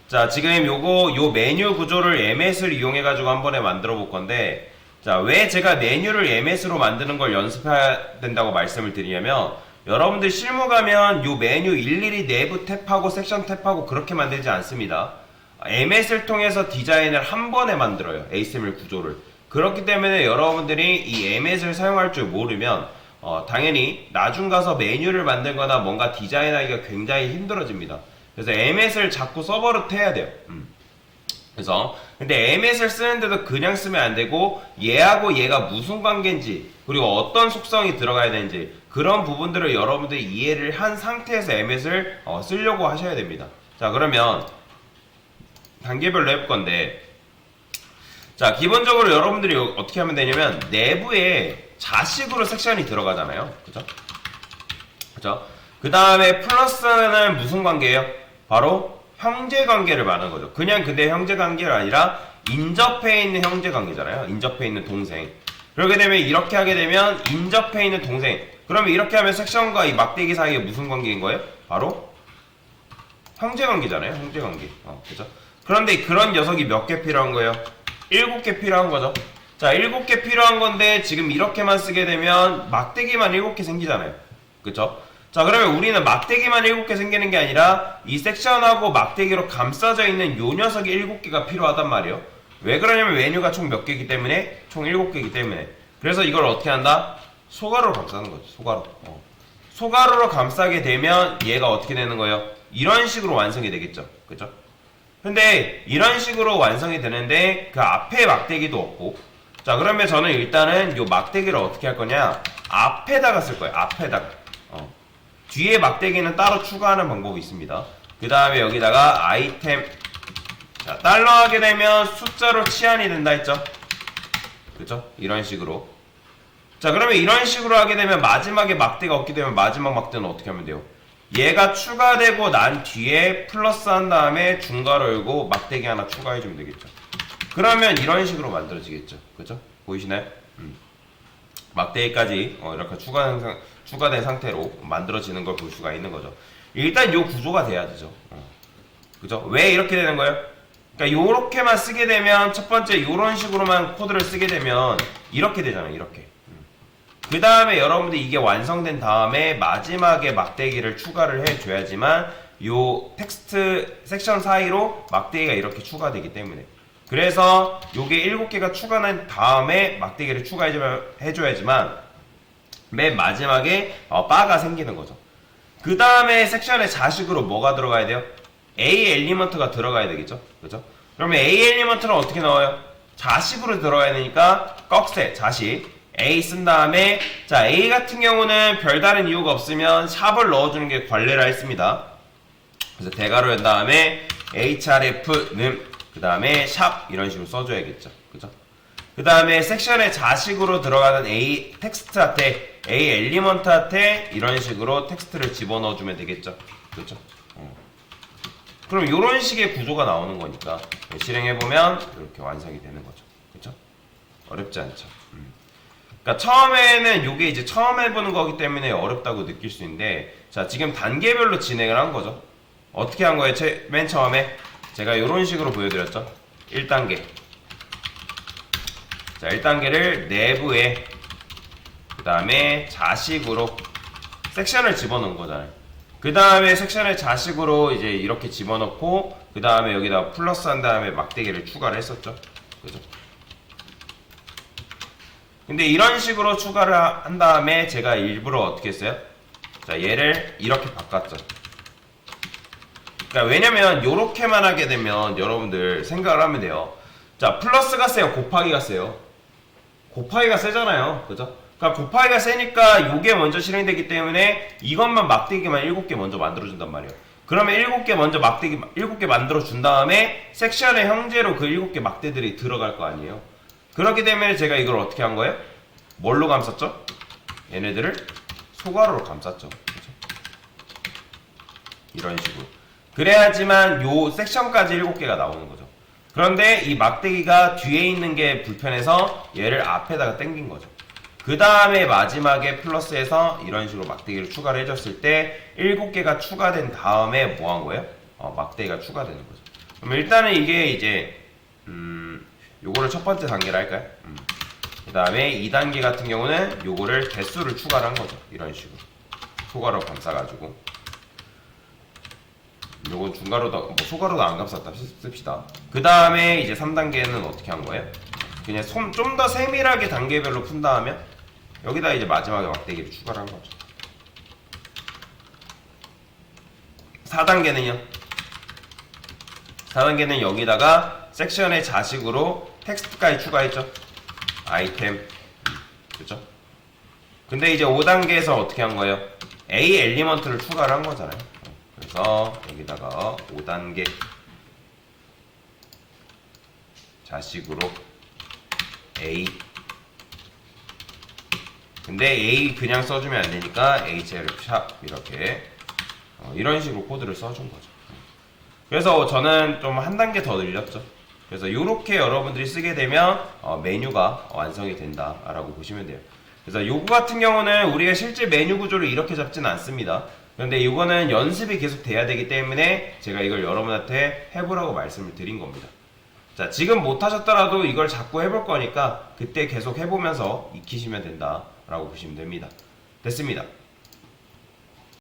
자, 지금 요 메뉴 구조를 MS를 이용해가지고 한 번에 만들어 볼 건데, 자, 왜 제가 메뉴를 MS로 만드는 걸 연습해야 된다고 말씀을 드리냐면, 여러분들 실무 가면 요 메뉴 일일이 내부 탭하고 섹션 탭하고 그렇게 만들지 않습니다. MS를 통해서 디자인을 한 번에 만들어요. HTML 구조를. 그렇기 때문에 여러분들이 이 MS를 사용할 줄 모르면, 당연히 나중 가서 메뉴를 만들거나 뭔가 디자인하기가 굉장히 힘들어집니다. 그래서 MS를 자꾸 서버로 해야 돼요. 그래서 근데 MS를 쓰는데도 그냥 쓰면 안 되고 얘하고 얘가 무슨 관계인지 그리고 어떤 속성이 들어가야 되는지 그런 부분들을 여러분들이 이해를 한 상태에서 MS를 쓰려고 하셔야 됩니다. 자, 그러면 단계별로 해볼 건데, 자, 기본적으로 여러분들이 어떻게 하면 되냐면 내부에 자식으로 섹션이 들어가잖아요. 그죠? 그죠? 그 다음에 플러스는 무슨 관계예요? 바로 형제 관계를 말하는 거죠. 그냥 근데 형제 관계가 아니라 인접해 있는 형제 관계잖아요. 인접해 있는 동생. 그렇게 되면 이렇게 하게 되면 인접해 있는 동생. 그러면 이렇게 하면 섹션과 이 막대기 사이에 무슨 관계인 거예요? 바로 형제 관계잖아요. 형제 관계. 그죠? 그런데 그런 녀석이 몇 개 필요한 거예요? 7개 필요한 거죠. 자, 7개 필요한 건데 지금 이렇게만 쓰게 되면 막대기만 7개 생기잖아요. 그쵸? 자, 그러면 우리는 막대기만 7개 생기는 게 아니라 이 섹션하고 막대기로 감싸져 있는 요 녀석이 7개가 필요하단 말이에요. 왜 그러냐면 메뉴가 총 몇 개이기 때문에 총 7개이기 때문에. 그래서 이걸 어떻게 한다? 소가루로 감싸는 거죠. 소가루. 소가루로 감싸게 되면 얘가 어떻게 되는 거예요? 이런 식으로 완성이 되겠죠. 그죠? 근데 이런 식으로 완성이 되는데 그 앞에 막대기도 없고, 자, 그러면 저는 일단은 요 막대기를 어떻게 할 거냐, 앞에다가 쓸 거예요. 앞에다가. 뒤에 막대기는 따로 추가하는 방법이 있습니다. 그 다음에 여기다가 아이템, 자, 달러 하게 되면 숫자로 치환이 된다 했죠. 그쵸? 이런 식으로. 자, 그러면 이런 식으로 하게 되면 마지막에 막대가 없게 되면 마지막 막대는 어떻게 하면 돼요? 얘가 추가되고 난 뒤에 플러스 한 다음에 중괄호 열고 막대기 하나 추가해주면 되겠죠. 그러면 이런 식으로 만들어지겠죠. 그죠? 보이시나요? 막대기까지 이렇게 추가된 상태로 만들어지는 걸 볼 수가 있는 거죠. 일단 요 구조가 돼야 되죠. 그죠? 왜 이렇게 되는 거예요? 그러니까 요렇게만 쓰게 되면 첫 번째 요런 식으로만 코드를 쓰게 되면 이렇게 되잖아요. 이렇게. 그 다음에 여러분들 이게 완성된 다음에 마지막에 막대기를 추가를 해줘야지만 요 텍스트 섹션 사이로 막대기가 이렇게 추가되기 때문에, 그래서 요게 7개가 추가된 다음에 막대기를 추가해줘야지만 맨 마지막에 바가 생기는 거죠. 그 다음에 섹션의 자식으로 뭐가 들어가야 돼요? A 엘리먼트가 들어가야 되겠죠. 그죠? 그러면 A 엘리먼트는 어떻게 나와요? 자식으로 들어가야 되니까 꺽쇠 자식 A 쓴 다음에, 자, A 같은 경우는 별다른 이유가 없으면 샵을 넣어주는 게 관례라 했습니다. 그래서 대괄호 연 다음에 href는 그 다음에 샵 이런 식으로 써줘야겠죠. 그죠? 그 다음에 섹션의 자식으로 들어가는 A 텍스트한테, A 엘리먼트한테 이런 식으로 텍스트를 집어넣어주면 되겠죠. 그렇죠? 그럼 이런 식의 구조가 나오는 거니까 실행해보면 이렇게 완성이 되는 거죠. 그렇죠? 어렵지 않죠. 그러니까 처음에는 요게 이제 처음 해보는 거기 때문에 어렵다고 느낄 수 있는데, 자, 지금 단계별로 진행을 한 거죠. 어떻게 한 거예요? 맨 처음에 제가 이런 식으로 보여드렸죠. 1단계. 자, 1단계를 내부에 그 다음에 자식으로 섹션을 집어넣은 거잖아요. 그 다음에 섹션을 자식으로 이제 이렇게 집어넣고 그 다음에 여기다 플러스 한 다음에 막대기를 추가를 했었죠. 그죠? 근데 이런 식으로 추가를 한 다음에 제가 일부러 어떻게 했어요? 자, 얘를 이렇게 바꿨죠. 그러니까 왜냐면 요렇게만 하게 되면 여러분들 생각을 하면 돼요. 자, 플러스가 세요? 곱하기가 세요? 곱하기가 세잖아요. 그죠? 그러니까 곱하기가 세니까 요게 먼저 실행되기 때문에 이것만 막대기만 7개 먼저 만들어준단 말이에요. 그러면 7개 먼저 막대기 7개 만들어준 다음에 섹션의 형제로 그 7개 막대들이 들어갈 거 아니에요. 그렇기 때문에 제가 이걸 어떻게 한 거예요? 뭘로 감쌌죠? 얘네들을 소가루로 감쌌죠. 그렇죠? 이런 식으로. 그래야지만 요 섹션까지 7개가 나오는 거죠. 그런데 이 막대기가 뒤에 있는 게 불편해서 얘를 앞에다가 당긴 거죠. 그 다음에 마지막에 플러스해서 이런 식으로 막대기를 추가를 해줬을 때 7개가 추가된 다음에 뭐 한 거예요? 막대기가 추가되는 거죠. 그럼 일단은 이게 이제 요거를 첫 번째 단계로 할까요? 그 다음에 2단계 같은 경우는 요거를 개수를 추가를 한 거죠. 이런 식으로 소괄호 감싸가지고 요건 중괄호도 뭐 소괄호도 안 감쌌다 씁시다. 그 다음에 이제 3단계는 어떻게 한 거예요? 그냥 좀 더 세밀하게 단계별로 푼다 하면 여기다 이제 마지막에 막대기를 추가를 한 거죠. 4단계는요? 4단계는 여기다가 섹션의 자식으로 텍스트까지 추가했죠. 아이템. 그렇죠? 근데 이제 5단계에서 어떻게 한 거예요? A 엘리먼트를 추가를 한 거잖아요. 그래서 여기다가 5단계 자식으로 A. 근데 A 그냥 써주면 안 되니까 HL 샵 이렇게 이런 식으로 코드를 써준 거죠. 그래서 저는 좀 한 단계 더 늘렸죠. 그래서 이렇게 여러분들이 쓰게 되면 메뉴가 완성이 된다라고 보시면 돼요. 그래서 요거 같은 경우는 우리가 실제 메뉴 구조를 이렇게 잡지는 않습니다. 그런데 이거는 연습이 계속 돼야 되기 때문에 제가 이걸 여러분한테 해보라고 말씀을 드린 겁니다. 자, 지금 못하셨더라도 이걸 자꾸 해볼 거니까 그때 계속 해보면서 익히시면 된다라고 보시면 됩니다. 됐습니다.